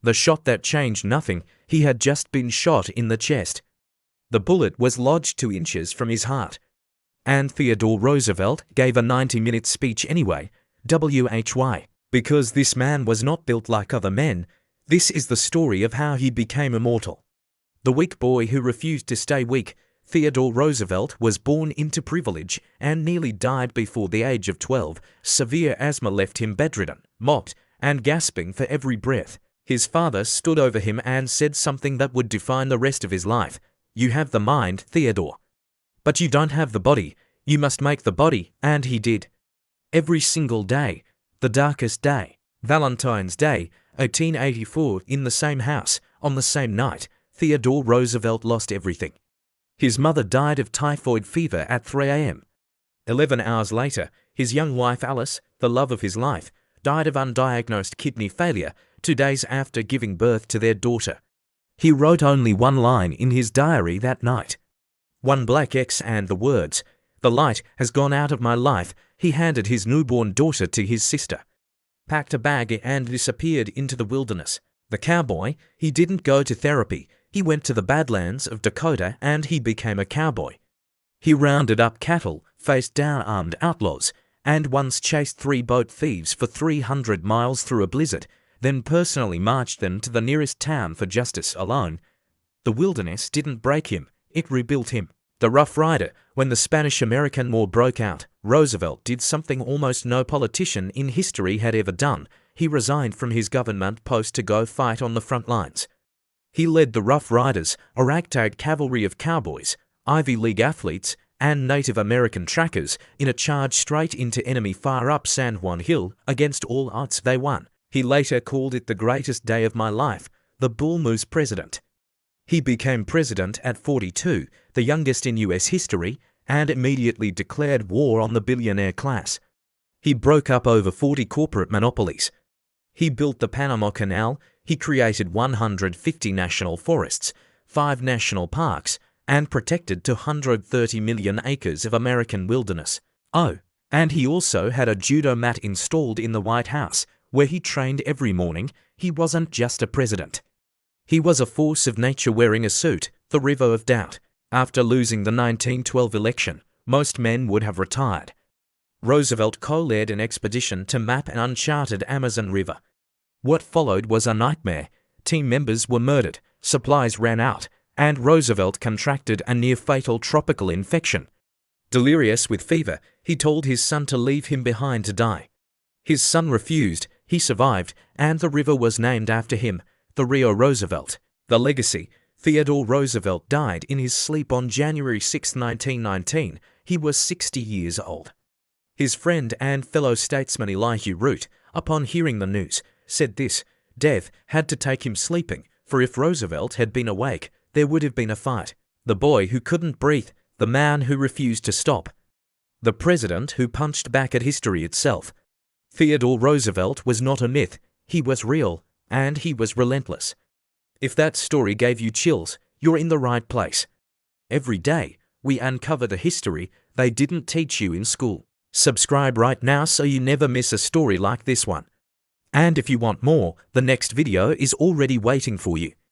The shot that changed nothing, he had just been shot in the chest. The bullet was lodged 2 inches from his heart. And Theodore Roosevelt gave a 90-minute speech anyway, why? Because this man was not built like other men. This is the story of how he became immortal. The weak boy who refused to stay weak, Theodore Roosevelt was born into privilege and nearly died before the age of 12. Severe asthma left him bedridden, mopped, and gasping for every breath. His father stood over him and said something that would define the rest of his life. "You have the mind, Theodore. But you don't have the body. You must make the body," and he did. Every single day, the darkest day, Valentine's Day, 1884, in the same house, on the same night, Theodore Roosevelt lost everything. His mother died of typhoid fever at 3 a.m. 11 hours later, his young wife Alice, the love of his life, died of undiagnosed kidney failure 2 days after giving birth to their daughter. He wrote only one line in his diary that night. One black X and the words, "The light has gone out of my life." He handed his newborn daughter to his sister, packed a bag and disappeared into the wilderness. The cowboy, he didn't go to therapy. He went to the Badlands of Dakota and he became a cowboy. He rounded up cattle, faced down armed outlaws, and once chased 3 boat thieves for 300 miles through a blizzard, then personally marched them to the nearest town for justice alone. The wilderness didn't break him, it rebuilt him. The Rough Rider. When the Spanish-American War broke out, Roosevelt did something almost no politician in history had ever done. He resigned from his government post to go fight on the front lines. He led the Rough Riders, a ragtag cavalry of cowboys, Ivy League athletes, and Native American trackers in a charge straight into enemy far up San Juan Hill. Against all odds, they won. He later called it the greatest day of my life, the Bull Moose president. He became president at 42, the youngest in U.S. history, and immediately declared war on the billionaire class. He broke up over 40 corporate monopolies. He built the Panama Canal. He created 150 national forests, 5 national parks, and protected 230 million acres of American wilderness. Oh, and he also had a judo mat installed in the White House, where he trained every morning. He wasn't just a president. He was a force of nature wearing a suit, the River of Doubt. After losing the 1912 election, most men would have retired. Roosevelt co-led an expedition to map an uncharted Amazon River. What followed was a nightmare. Team members were murdered, supplies ran out, and Roosevelt contracted a near-fatal tropical infection. Delirious with fever, he told his son to leave him behind to die. His son refused, he survived, and the river was named after him, the Rio Roosevelt. The legacy. Theodore Roosevelt died in his sleep on January 6, 1919. He was 60 years old. His friend and fellow statesman Elihu Root, upon hearing the news, said this: "Death had to take him sleeping, for if Roosevelt had been awake, there would have been a fight. The boy who couldn't breathe, the man who refused to stop, the president who punched back at history itself." Theodore Roosevelt was not a myth, he was real, and he was relentless. If that story gave you chills, you're in the right place. Every day, we uncover the history they didn't teach you in school. Subscribe right now so you never miss a story like this one. And if you want more, the next video is already waiting for you.